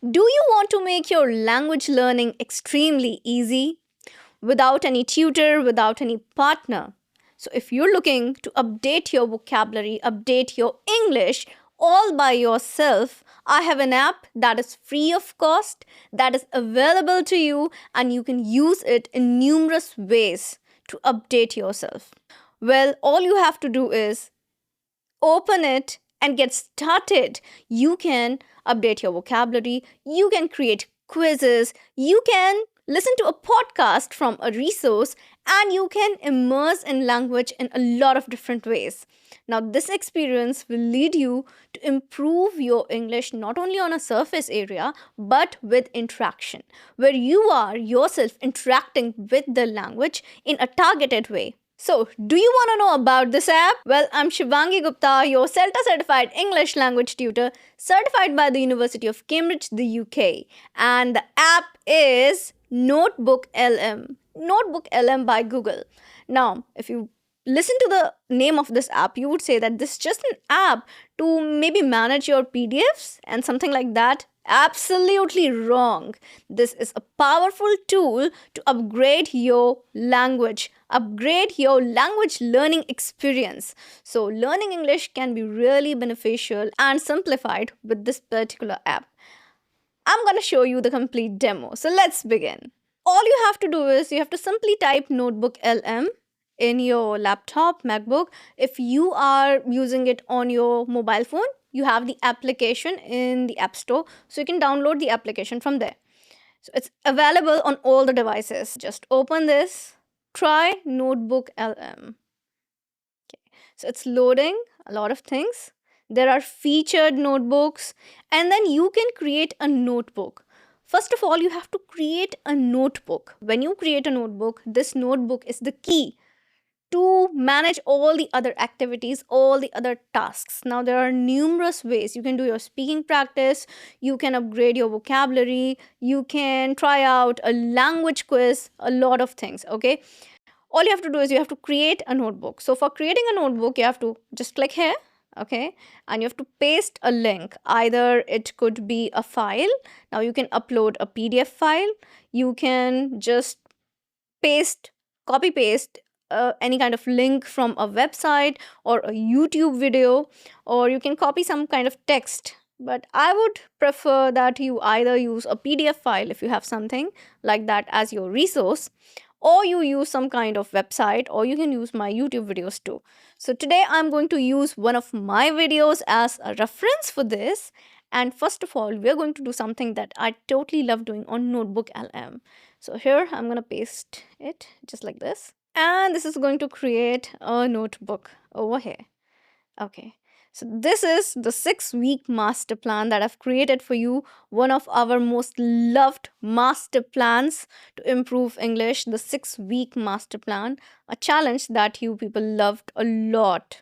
Do you want to make your language learning extremely easy without any tutor, without any partner? So, if you're looking to update your vocabulary, update your English all by yourself, I have an app that is free of cost, that is available to you, and you can use it in numerous ways to update yourself. Well, all you have to do is open it and get started. You can update your vocabulary, you can create quizzes, you can listen to a podcast from a resource, and you can immerse in language in a lot of different ways. Now, this experience will lead you to improve your English not only on a surface area but with interaction, where you are yourself interacting with the language in a targeted way. So, do you want to know about this app? Well, I'm Shivangi Gupta, your CELTA-certified English language tutor, certified by the University of Cambridge, the UK. And the app is NotebookLM. NotebookLM by Google. Now, if you listen to the name of this app, you would say that this is just an app to maybe manage your PDFs and something like that. Absolutely wrong. This is a powerful tool to upgrade your language learning experience. So, learning English can be really beneficial and simplified with this particular app. I'm going to show you the complete demo. So, let's begin. All you have to do is you have to simply type Notebook LM in your laptop, MacBook. If you are using it on your mobile phone, you have the application in the App Store, so you can download the application from there. So it's available on all the devices. Just open this, try Notebook LM. Okay. So it's loading a lot of things. There are featured notebooks, and then you can create a notebook. First of all, you have to create a notebook. When you create a notebook, this notebook is the key to manage all the other activities, all the other tasks. Now, there are numerous ways. You can do your speaking practice, you can upgrade your vocabulary, you can try out a language quiz, a lot of things, okay? All you have to do is you have to create a notebook. So, for creating a notebook, you have to just click here, okay? And you have to paste a link. Either it could be a file. Now, you can upload a PDF file, you can just copy paste any kind of link from a website or a YouTube video, or you can copy some kind of text. But I would prefer that you either use a PDF file if you have something like that as your resource, or you use some kind of website, or you can use my YouTube videos too. So today I'm going to use one of my videos as a reference for this. And first of all, we're going to do something that I totally love doing on Notebook LM. So here I'm going to paste it just like this. And this is going to create a notebook over here. Okay. So this is the 6-week master plan that I've created for you. One of our most loved master plans to improve English, the 6-week master plan, a challenge that you people loved a lot,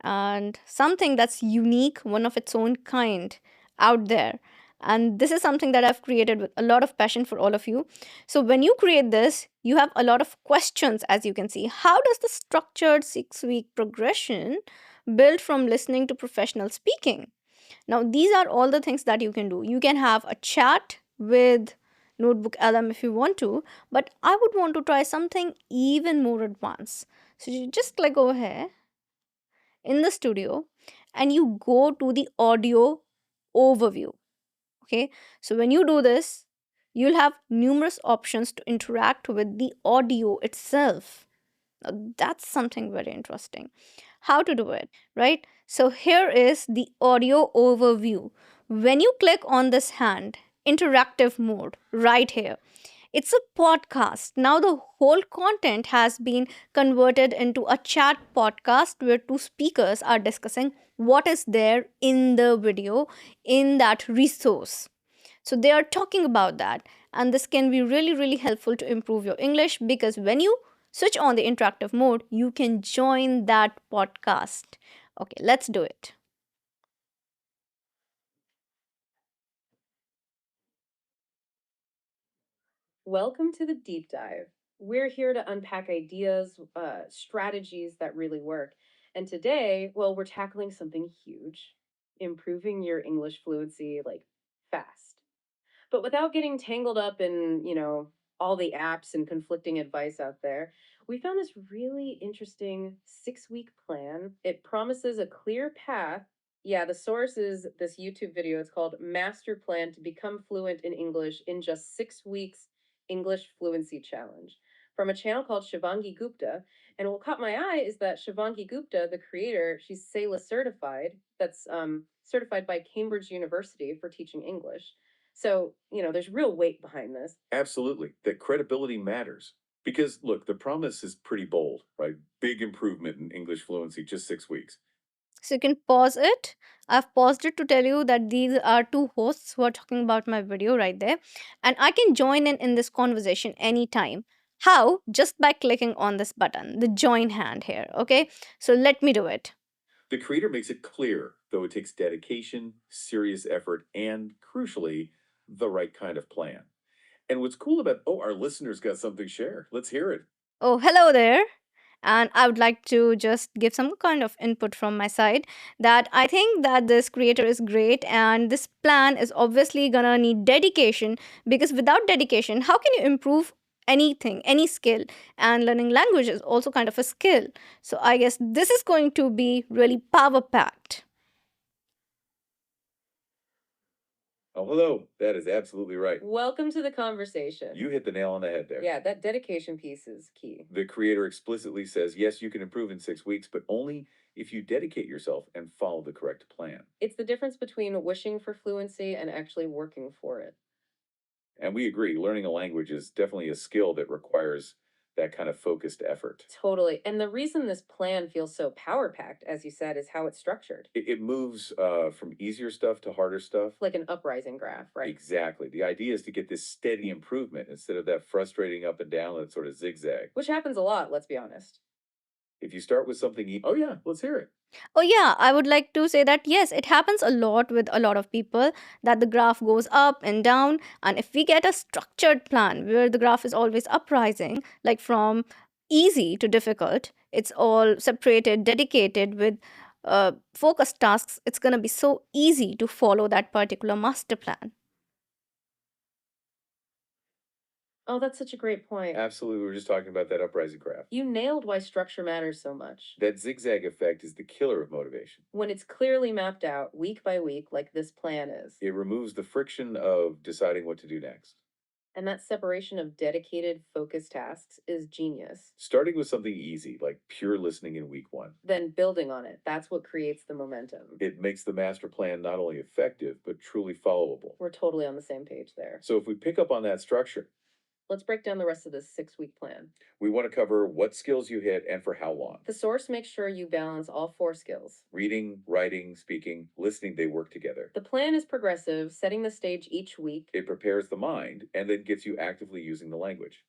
and something that's unique, one of its own kind out there. And this is something that I've created with a lot of passion for all of you. So, when you create this, you have a lot of questions, as you can see. How does the structured 6-week progression build from listening to professional speaking? Now, these are all the things that you can do. You can have a chat with Notebook LM if you want to, but I would want to try something even more advanced. So, you just click over here in the studio and you go to the audio overview. Okay, so when you do this, you'll have numerous options to interact with the audio itself. Now, that's something very interesting. How to do it, right? So here is the audio overview. When you click on this hand, interactive mode right here, it's a podcast. Now, the whole content has been converted into a chat podcast where two speakers are discussing what is there in the video in that resource. So, they are talking about that, and this can be really, really helpful to improve your English because when you switch on the interactive mode, you can join that podcast. Okay, let's do it. Welcome to the deep dive. We're here to unpack ideas, strategies that really work. And today, well, we're tackling something huge, improving your English fluency like fast. But without getting tangled up in, all the apps and conflicting advice out there, we found this really interesting 6 week plan. It promises a clear path. Yeah, the source is this YouTube video. It's called Master Plan to Become Fluent in English in Just 6 Weeks English Fluency Challenge from a channel called Shivangi Gupta. And what caught my eye is that Shivangi Gupta, the creator, she's CELA certified. That's certified by Cambridge University for teaching English. So, there's real weight behind this. Absolutely. That credibility matters. Because look, the promise is pretty bold, right? Big improvement in English fluency, just 6 weeks. So you can pause it. I've paused it to tell you that these are two hosts who are talking about my video right there. And I can join in this conversation anytime. How? Just by clicking on this button, the join hand here. Okay. So let me do it. The creator makes it clear, though it takes dedication, serious effort, and crucially, the right kind of plan. And what's cool about, oh, our listeners got something to share. Let's hear it. Oh, hello there. And I would like to just give some kind of input from my side that I think that this creator is great and this plan is obviously gonna need dedication, because without dedication, how can you improve anything, any skill? And learning language is also kind of a skill. So I guess this is going to be really power packed. Oh, hello. That is absolutely right. Welcome to the conversation. You hit the nail on the head there. Yeah, that dedication piece is key. The creator explicitly says, yes, you can improve in 6 weeks, but only if you dedicate yourself and follow the correct plan. It's the difference between wishing for fluency and actually working for it. And we agree, learning a language is definitely a skill that requires that kind of focused effort. Totally. And the reason this plan feels so power packed, as you said, is how it's structured. It moves from easier stuff to harder stuff. Like an uprising graph, right? Exactly. The idea is to get this steady improvement instead of that frustrating up and down that sort of zigzag. Which happens a lot, let's be honest. If you start with something, oh yeah, let's hear it. Oh, yeah, I would like to say that yes, it happens a lot with a lot of people that the graph goes up and down. And if we get a structured plan where the graph is always uprising, like from easy to difficult, it's all separated, dedicated with focused tasks, it's going to be so easy to follow that particular master plan. Oh, that's such a great point. Absolutely. We were just talking about that uprising graph. You nailed why structure matters so much. That zigzag effect is the killer of motivation. When it's clearly mapped out week by week, like this plan is. It removes the friction of deciding what to do next. And that separation of dedicated, focused tasks is genius. Starting with something easy, like pure listening in week 1. Then building on it. That's what creates the momentum. It makes the master plan not only effective, but truly followable. We're totally on the same page there. So if we pick up on that structure, let's break down the rest of this 6 week plan. We want to cover what skills you hit and for how long. The source makes sure you balance all 4 skills. Reading, writing, speaking, listening, they work together. The plan is progressive, setting the stage each week. It prepares the mind and then gets you actively using the language.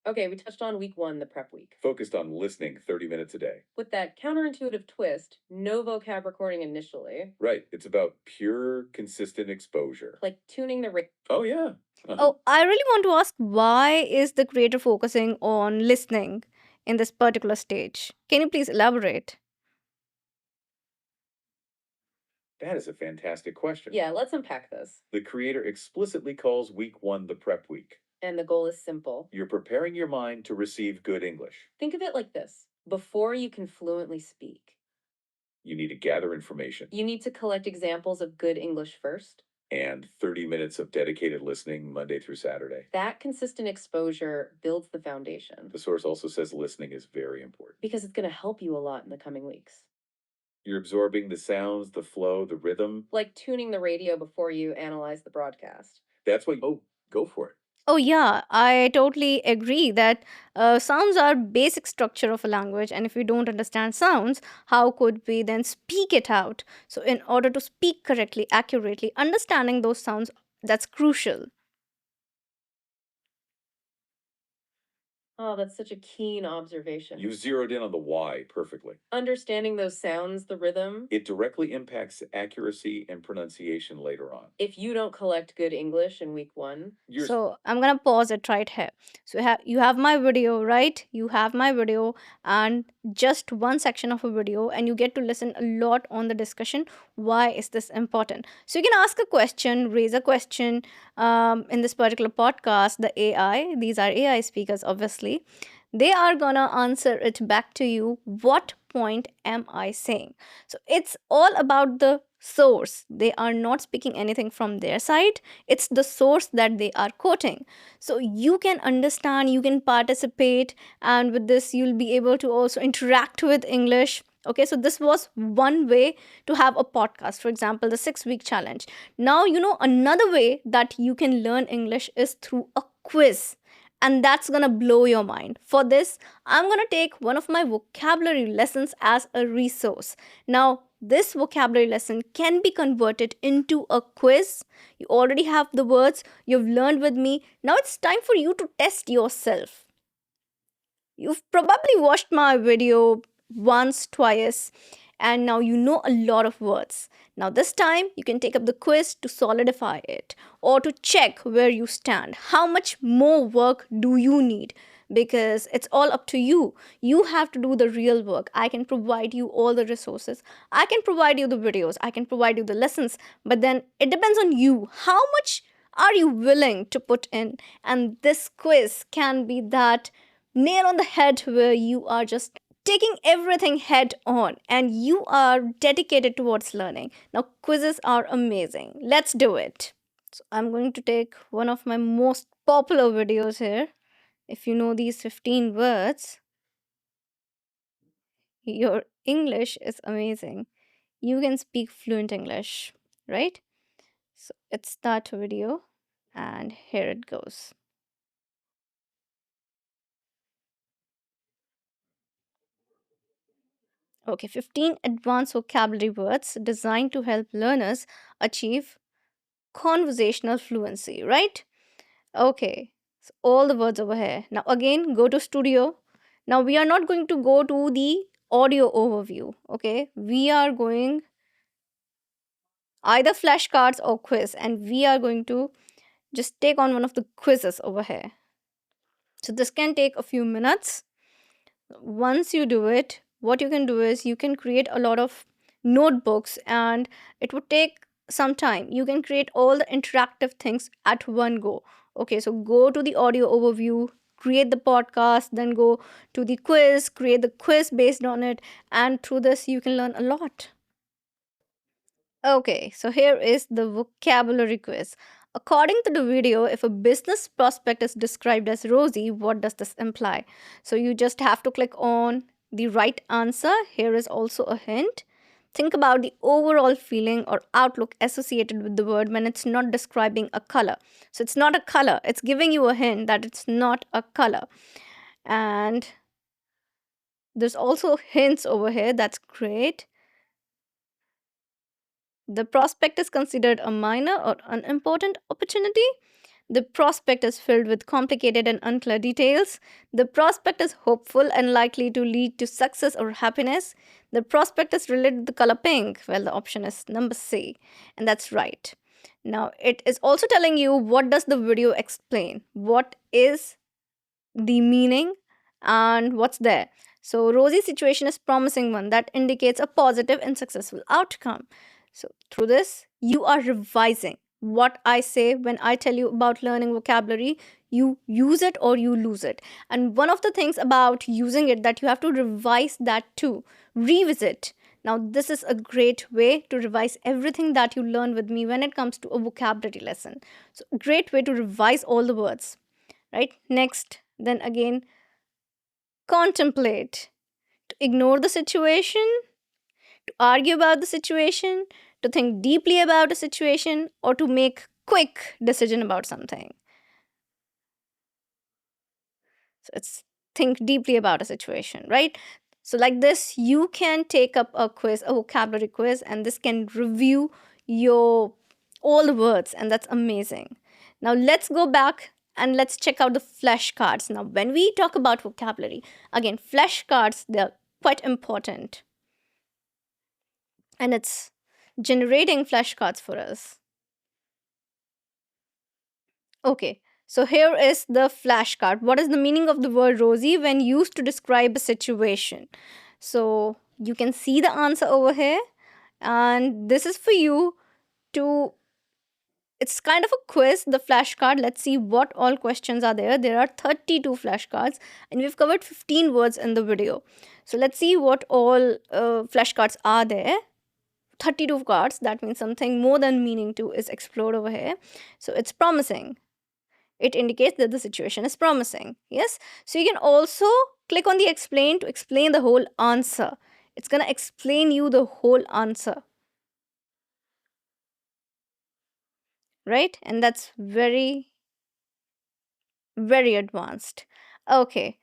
Okay, we touched on week 1, the prep week. Focused on listening 30 minutes a day. With that counterintuitive twist, no vocab recording initially. Right, it's about pure, consistent exposure. Like tuning the rate. Oh, yeah. Oh, I really want to ask, why is the creator focusing on listening in this particular stage? Can you please elaborate? That is a fantastic question. Yeah, let's unpack this. The creator explicitly calls week 1 the prep week. And the goal is simple. You're preparing your mind to receive good English. Think of it like this. Before you can fluently speak, you need to gather information. You need to collect examples of good English first. And 30 minutes of dedicated listening Monday through Saturday. That consistent exposure builds the foundation. The source also says listening is very important. Because it's going to help you a lot in the coming weeks. You're absorbing the sounds, the flow, the rhythm. Like tuning the radio before you analyze the broadcast. That's what, go for it. Oh, yeah, I totally agree that sounds are basic structure of a language. And if we don't understand sounds, how could we then speak it out? So in order to speak correctly, accurately, understanding those sounds, that's crucial. Oh, that's such a keen observation. You zeroed in on the why perfectly. Understanding those sounds, the rhythm. It directly impacts accuracy and pronunciation later on. If you don't collect good English in week one, So I'm gonna pause it right here. So you have my video, right? You have my video and just one section of a video, and you get to listen a lot on the discussion. Why is this important? So you can ask a question, raise a question in this particular podcast. The AI, these are AI speakers, obviously. They are gonna answer it back to you. What point am I saying? So it's all about the source. They are not speaking anything from their side, it's the source that they are quoting. So you can understand, you can participate, and with this you'll be able to also interact with English. Okay, so this was one way to have a podcast, for example, the 6-week challenge. Now you know another way that you can learn English is through a quiz, and that's gonna blow your mind. For this, I'm gonna take one of my vocabulary lessons as a resource. Now, this vocabulary lesson can be converted into a quiz. You already have the words you've learned with me. Now it's time for you to test yourself. You've probably watched my video once, twice, and now you know a lot of words. Now, this time you can take up the quiz to solidify it or to check where you stand. How much more work do you need? Because it's all up to you. You have to do the real work. I can provide you all the resources, I can provide you the videos, I can provide you the lessons, but then it depends on you. How much are you willing to put in? And this quiz can be that nail on the head where you are just taking everything head on and you are dedicated towards learning. Now, quizzes are amazing. Let's do it. So, I'm going to take one of my most popular videos here. If you know these 15 words, your English is amazing. You can speak fluent English, right? So, it's that video, and here it goes. Okay, 15 advanced vocabulary words designed to help learners achieve conversational fluency, right? Okay, so all the words over here. Now, again, go to studio. Now, we are not going to go to the audio overview, okay? We are going either flashcards or quiz, and we are going to just take on one of the quizzes over here. So, this can take a few minutes. Once you do it, what you can do is you can create a lot of notebooks, and it would take some time. You can create all the interactive things at one go. Okay, so go to the audio overview, create the podcast, then go to the quiz, create the quiz based on it, and through this you can learn a lot. Okay, so here is the vocabulary quiz. According to the video, if a business prospect is described as rosy, what does this imply? So you just have to click on the right answer. Here is also a hint. Think about the overall feeling or outlook associated with the word when it's not describing a color. So it's not a color, it's giving you a hint that it's not a color. And there's also hints over here. That's great. The prospect is considered a minor or unimportant opportunity. The prospect is filled with complicated and unclear details. The prospect is hopeful and likely to lead to success or happiness. The prospect is related to the color pink. Well, the option is number C, and that's right. Now, it is also telling you what does the video explain? What is the meaning and what's there? So, rosy situation is promising one that indicates a positive and successful outcome. So, through this, you are revising what I say when I tell you about learning vocabulary. You use it or you lose it. And one of the things about using it that you have to revise that too, revisit. Now, this is a great way to revise everything that you learn with me when it comes to a vocabulary lesson. So, a great way to revise all the words, right? Next, then again, contemplate. To ignore the situation, to argue about the situation, to think deeply about a situation, or to make quick decision about something. So it's think deeply about a situation, right? So like this, you can take up a quiz, a vocabulary quiz, and this can review your all the words, and that's amazing. Now let's go back and let's check out the flashcards. Now, when we talk about vocabulary, again, flashcards, they're quite important. And it's generating flashcards for us. Okay, so here is the flashcard. What is the meaning of the word rosy when used to describe a situation? So you can see the answer over here, and this is for you to, it's kind of a quiz, the flashcard. Let's see what all questions are there. There are 32 flashcards, and we've covered 15 words in the video. So let's see what all flashcards are there. 32 cards, that means something more than meaning to is explored over here. So it's promising. It indicates that the situation is promising. Yes. So you can also click on the explain to explain the whole answer. It's going to explain you the whole answer. Right? And that's very, very advanced. Okay.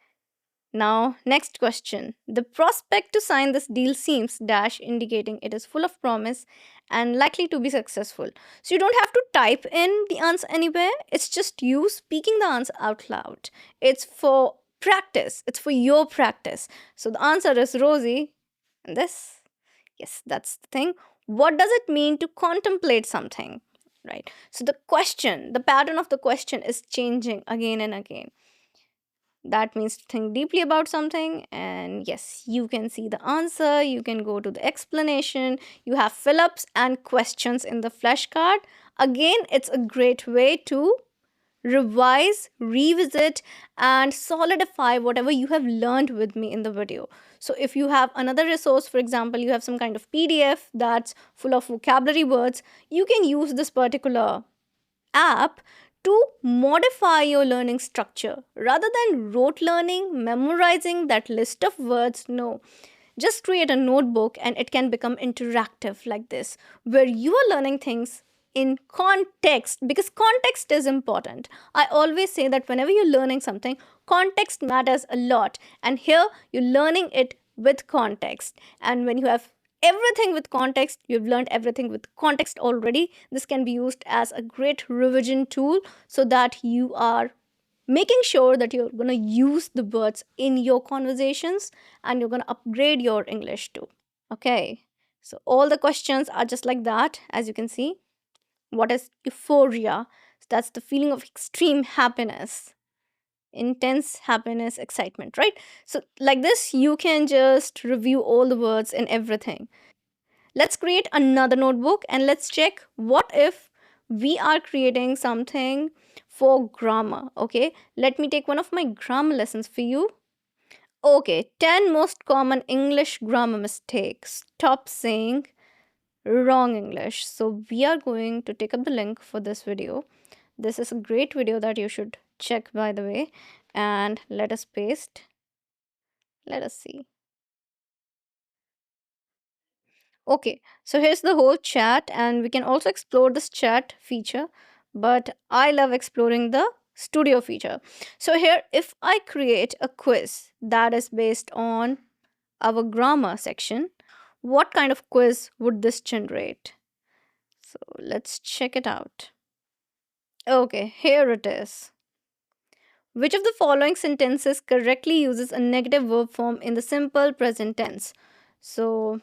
Now, next question. The prospect to sign this deal seems dash, indicating it is full of promise and likely to be successful. So you don't have to type in the answer anywhere. It's just you speaking the answer out loud. It's for practice. It's for your practice. So the answer is rosy. And this, yes, that's the thing. What does it mean to contemplate something? Right. So the question, the pattern of the question is changing again and again. That means to think deeply about something. And yes, you can see the answer, you can go to the explanation, you have fill-ups and questions in the flashcard. Again, it's a great way to revise, revisit, and solidify whatever you have learned with me in the video. So if you have another resource, for example, you have some kind of PDF that's full of vocabulary words, you can use this particular app to modify your learning structure rather than rote learning, memorizing that list of words. No, just create a notebook and it can become interactive like this, where you are learning things in context, because context is important. I always say that whenever you're learning something, context matters a lot, and here you're learning it with context. And when you have everything with context, you've learned everything with context already. This can be used as a great revision tool so that you are making sure that you're going to use the words in your conversations and you're going to upgrade your English too. Okay, so all the questions are just like that, as you can see. What is euphoria? That's the feeling of extreme happiness, intense happiness, excitement, right? So like this, you can just review all the words and everything. Let's create another notebook and let's check what if we are creating something for grammar. Okay, let me take one of my grammar lessons for you. Okay, 10 most common English grammar mistakes. Stop saying wrong English. So we are going to take up the link for this video. This is a great video that you should check, by the way. And let us paste. Let us see. Okay, so here's the whole chat, and we can also explore this chat feature, but I love exploring the studio feature. So here, if I create a quiz that is based on our grammar section, what kind of quiz would this generate? So let's check it out. Okay, here it is. Which of the following sentences correctly uses a negative verb form in the simple present tense? So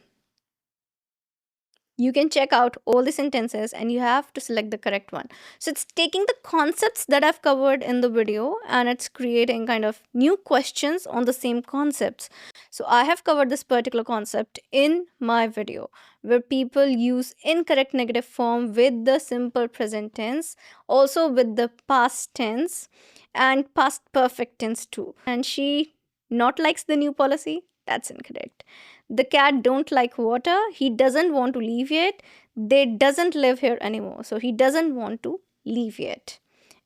you can check out all the sentences and you have to select the correct one. So it's taking the concepts that I've covered in the video and it's creating kind of new questions on the same concepts. So I have covered this particular concept in my video where people use incorrect negative form with the simple present tense, also with the past tense and past perfect tense too. And she not likes the new policy. That's incorrect. The cat don't like water. He doesn't want to leave yet. They doesn't live here anymore. So he doesn't want to leave yet.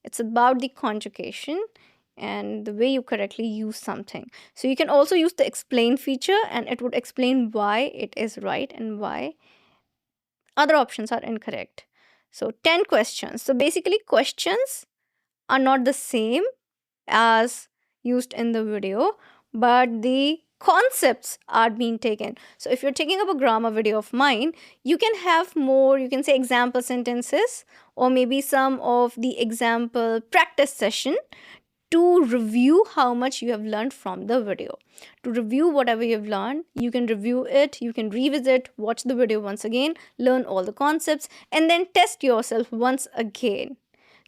It's about the conjugation and the way you correctly use something. So you can also use the explain feature and it would explain why it is right and why other options are incorrect. So 10 questions. So basically questions are not the same as used in the video, but the concepts are being taken. So if you're taking up a grammar video of mine, you can have more, you can say example sentences, or maybe some of the example practice session to review how much you have learned from the video. To review whatever you've learned, you can review it, you can revisit, watch the video once again, learn all the concepts, and then test yourself once again.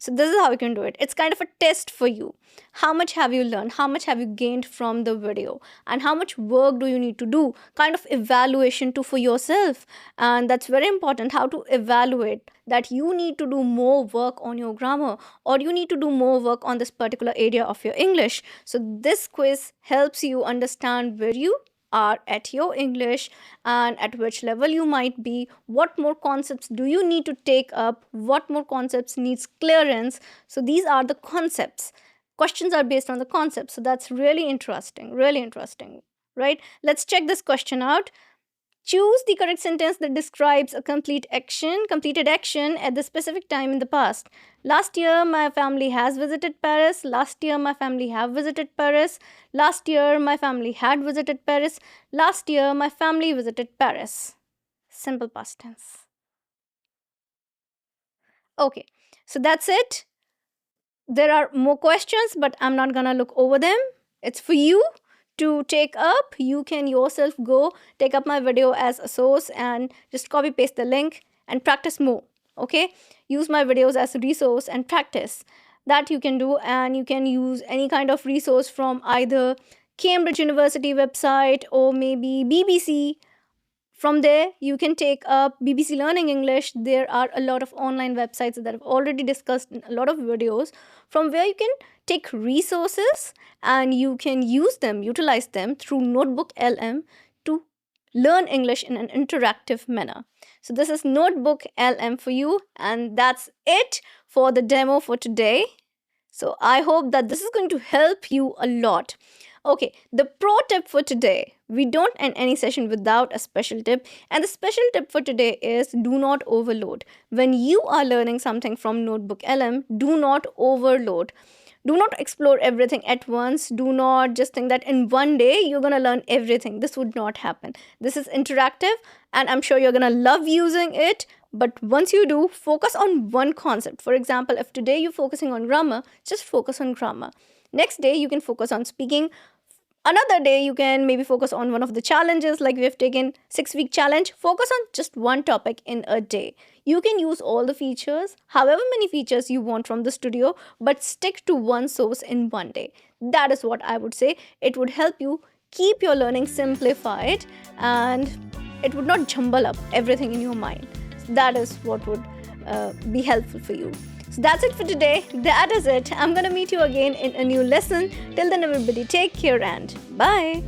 So this is how you can do it. It's kind of a test for you. How much have you learned? How much have you gained from the video? And how much work do you need to do? Kind of evaluation too for yourself. And that's very important, how to evaluate that you need to do more work on your grammar, or you need to do more work on this particular area of your English. So this quiz helps you understand where you are at your English and at which level you might be, what more concepts do you need to take up, what more concepts needs clearance. So these are the concepts. Questions are based on the concepts. So that's really interesting, right? Let's check this question out. Choose the correct sentence that describes a completed action at the specific time in the past. Last year, my family has visited Paris. Last year, my family have visited Paris. Last year, my family had visited Paris. Last year, my family visited Paris. Simple past tense. Okay, so that's it. There are more questions, but I'm not gonna look over them. It's for you to take up. You can yourself go take up my video as a source and just copy paste the link and practice more. Okay, use my videos as a resource and practice. That you can do, and you can use any kind of resource from either Cambridge University website or maybe BBC. From there, you can take up BBC Learning English. There are a lot of online websites that have already discussed a lot of videos from where you can take resources and you can use them, utilize them through NotebookLM to learn English in an interactive manner. So this is NotebookLM for you, and that's it for the demo for today. So I hope that this is going to help you a lot. Okay, the pro tip for today. We don't end any session without a special tip. And the special tip for today is do not overload. When you are learning something from NotebookLM, do not overload. Do not explore everything at once. Do not just think that in one day you're going to learn everything. This would not happen. This is interactive, and I'm sure you're going to love using it. But once you do, focus on one concept. For example, if today you're focusing on grammar, just focus on grammar. Next day, you can focus on speaking. Another day, you can maybe focus on one of the challenges, like we have taken 6-week challenge. Focus on just one topic in a day. You can use all the features, however many features you want from the studio, but stick to one source in one day. That is what I would say. It would help you keep your learning simplified, and it would not jumble up everything in your mind. So that is what would be helpful for you. So that's it for today. That is it. I'm gonna meet you again in a new lesson. Till then, everybody, take care and bye.